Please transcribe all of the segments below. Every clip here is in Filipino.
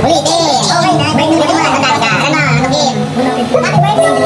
Ulitin! Okay na, break na mo. Tandaan ka. Ano na, ano game? Happy birthday!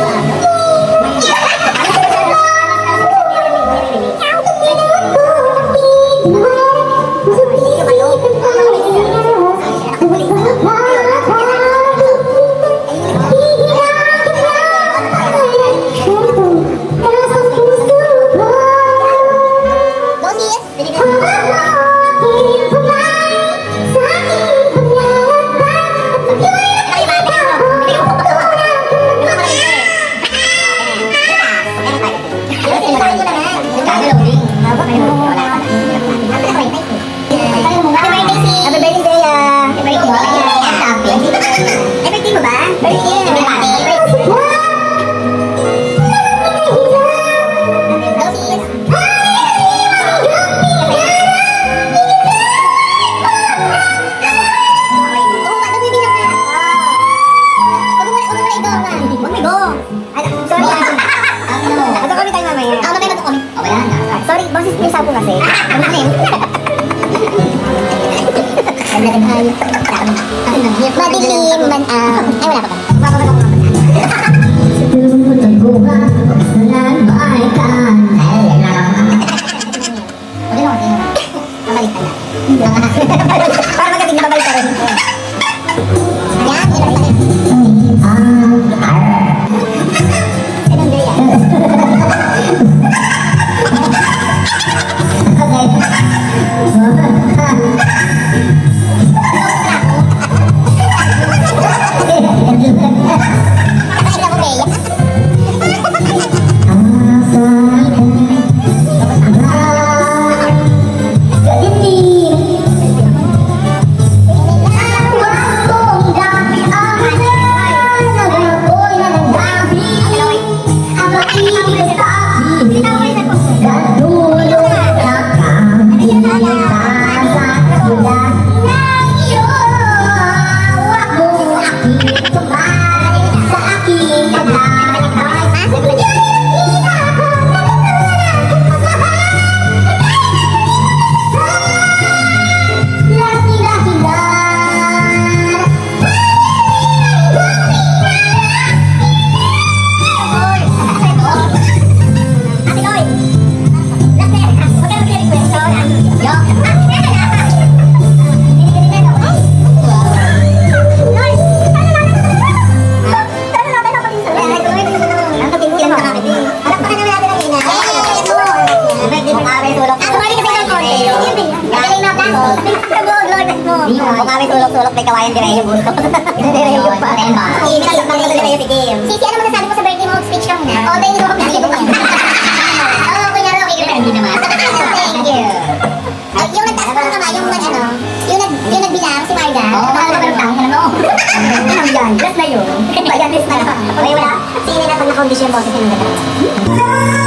Sulok-sulok may kawayan dire yung gusto. Dire yung pa. Iilan lang dire yung sige. Sisi, ano masasabi mo sa birthday mo? Speech ka muna. Oh, thank you. Oh, kunyari okay ka hindi naman. Thank you. Yung nagtaas ka ba yung yung nagbilang si Marga? Oo, nagbilang ano? Ano yan? Just na yun. Ayan, just na. Okay, wala. Sige na pag na-condition boses yung nagtatawag.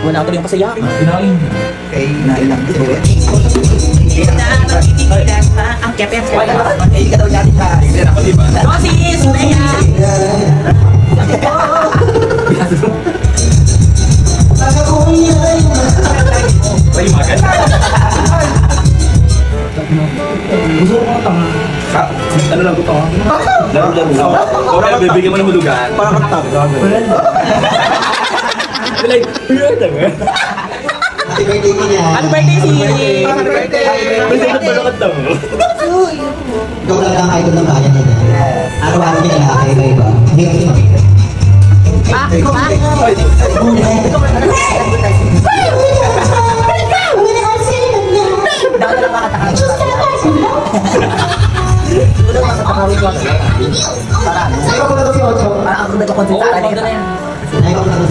Wala tuloy yung kasaya. Kinain. Kay nailang ito. Ang kepep. Ikaw daw yan ka. Ako di ba? Dosis! Leia! Ay, magan. Gusto ko tama. Ano lang ko to? Laro. Ora bibigyan mo ng hulugan. Para katap. Like, Happy birthday ko niya. Happy birthday si... happy birthday. Kasi ito pala katap mo. Ikaw talaga ang idol ng bayan nila. Araw-araw niya nakakaiba-iba. Hindi kasi makita.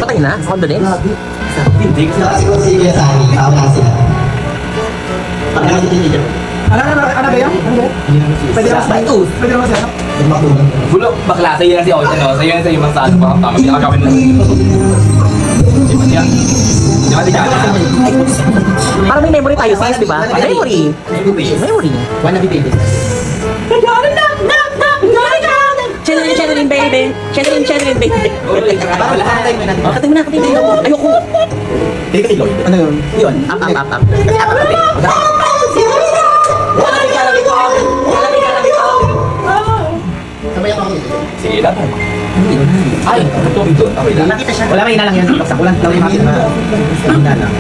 Patay na? Condolence? Hindi kasi Kasi kung si Kuya Sani, kauna sila. Pagkakas din niya. Ano ba yan? Pwede naman sa ito. Pwede naman sa ano? Magmakulang. Bulo, bakla, sa'yo yan si Ocean, no? Sa'yo yan sa'yo mang saan pa. Tama, hindi nakagawin mo. Di ba siya? Di ba di ka na? Parang may memory tayo, sis, di ba? Memory! Memory! Wanna be baby. Channeling, baby! Channeling, baby! Katay mo na, ayoko! Hindi kasi Lloyd. Ano yun? Yun, up. Sabay ako. Sige lang. Ay, ito ito. Okay lang. Nakita siya. Wala may inalang yan. Baksak ko lang. Tawag yung makita na. Inalang.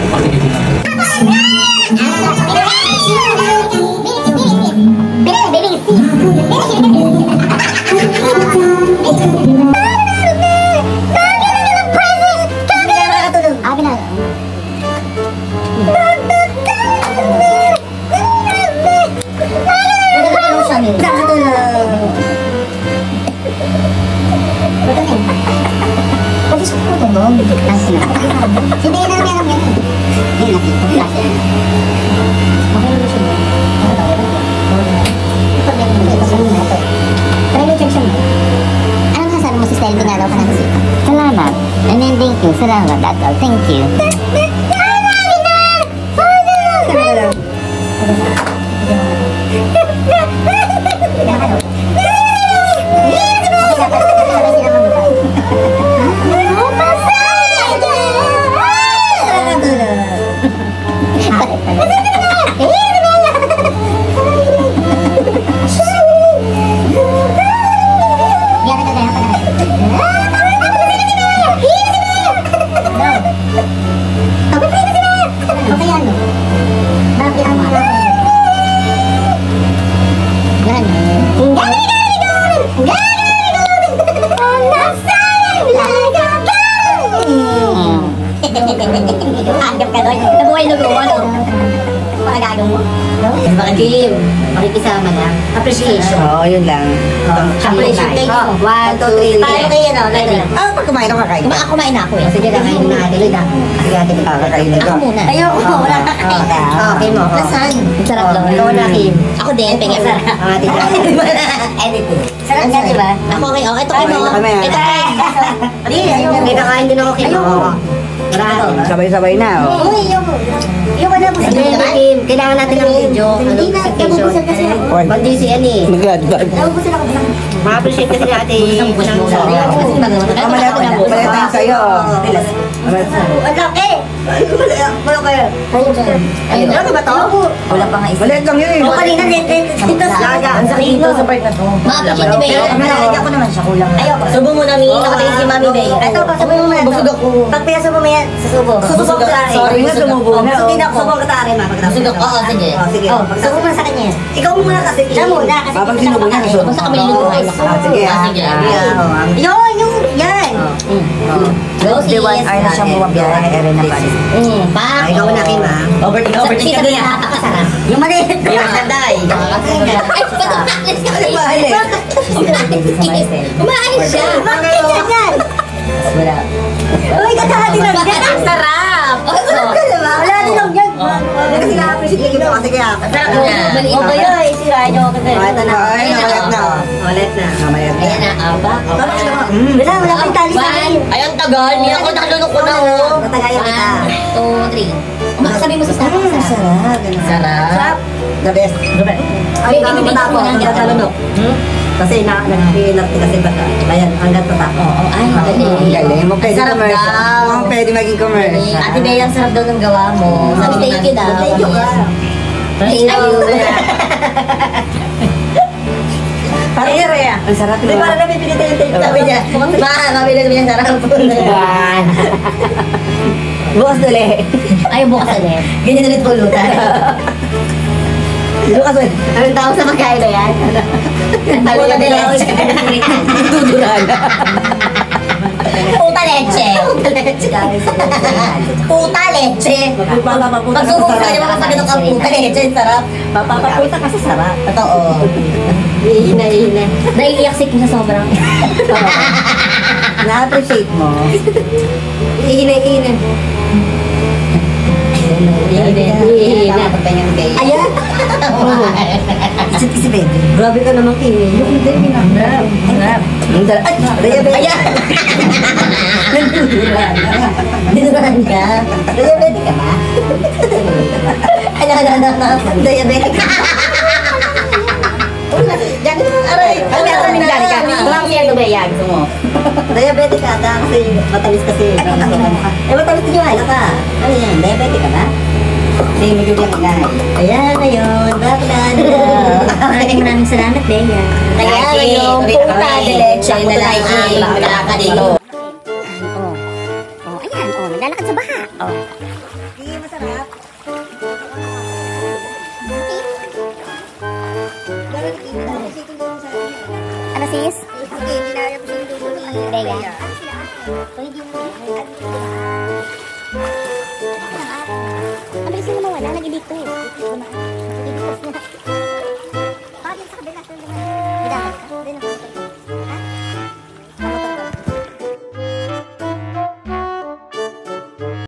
Salamat. And then thank you. Salamat. That's all. Thank you. Kim, makikisama na. Appreciation. Oo, yun lang. Appreciation kayo. 1, 2, 3. Paano kayo, no? Pag kumain ako, kakain. Kumain na ako eh. Sige na, kainin na natin. Lloyd, sige natin. Kakainin ko. Ako muna. Ayoko, wala ka kain. Okay mo. Nasaan? Sarap daw. Ikaw na, Kim. Ako din, pengen sarap. Ate na. Editing. Sarap nga, diba? Ako okay. Oh, ito kayo. Ito kayo. Hindi, kakain din ako, Kim. Ayoko. Sabay-sabay na, oh. Uy, ayoko. Ayoko na. Sige, Kim. Kailangan natin ng video. Hindi na. Nabubusan kasi ako. Kundi si Annie. Nag-advance. Nabubusan ako. Ma-appreciate kasi ni ate. Mamalaya tayo sa'yo, oh. Ang laki! Wala kayo. Ayun. Ano ba to? Wala pa nga isa. Maliit lang yun, eh. O kanina, dito sa sakit sa part na to. Ma-appreciate ni Bea. Nalagyan ko naman siya, kulang. Ayoko. Subo mo na, Mi. Nakatingin si Mami Bea. Ito, subo mo muna. Busog ako. Pag pinasubo mo yan, susubo. Susubo ko sa akin. Sorry nga, sumubo na. Busog din ako. Subo ko sa akin, ma. Busog ako. Oo, sige. Sige. Subo mo sa kanya. Ikaw muna kasi. Siya muna. Kasi Habang sinubo niya, susubo. Basta kami luluhay. Sige, sige. Yun, yan. Day 1 hour na siyang bumabiyahe, ere na Paris. Pa. Ikaw na, Kim, ha? Overtake ka din. Napakasarap. Yung maliit. Yung maganda eh. Ay, patumaklis ka rin. Umaalis siya. Bakit yan? Wala. Uy, katahati lang yan. Ang sarap. Wala din lang yan. Kasi na-appreciate ko kasi kaya. Sarap na. Maliit ko yun. Sirahin nyo ako. Ito na. Ay, namalat na. Ulit na. Namalat na. Ayan na. Aba. Wala kang tali sa akin. Ayun, tagal. Hindi ako nakalunok ko na. Tatagayan kita. 1, 2, 3. Sabi mo sa sarap. Sarap. Sarap. The best. Ay, hindi ko na Tatalunok. Kasi nag-iinat kasi baka. Ayan, hanggang tatak. Oo, ay, galing. Galing. Pwede Sarap commercial. daw. Pwede maging commercial. Ate Bea, ang sarap daw ng gawa mo. Sabi, thank you daw. Thank you ka. Thank you. Parang area. Ang sarap. Hindi, parang napipili tayo yung tape. Sabi niya, mabili niya sarap. Bukas ulit. Ay, bukas ulit. Ganyan ulit pulutan. Bukas ulit. Anong tawag sa pagkain na yan? Puta de leche. Duduran. Puta leche. Puta leche. Pagsubok sa kanya makasakit ang puta leche. Sarap. Papapunta ka sa sarap. Totoo. Ihina. Naiiyak sick mo sa sobrang. Na-appreciate mo. Ihina. Ayan. Isip baby. Grabe ka naman, Kimi. Yung hindi, pinakgrab. Ay, diabetes. Ayan. Dinuran ka. Diabetes ka ba? Diabetes ka. Aray. Kami nagdali ka. Tulang siya ito ba yan? Gusto mo? Diabetic ka ata kasi matamis kasi. Matamis din yung ala ka. Ano yan? Diabetic ka ba? Hindi, magiging inay. Ayan na yun. Baklan. Maraming salamat, Bea. Kaya yung puta de leche. Puta de leche. Malaka dito. Oh, ayan. Oh, naglalakad sa baha. Oh. Hindi masarap. Ano sis? Hindi na yung sinudulo ni Bea. Ang bilis na mawala. Nag-edit to eh.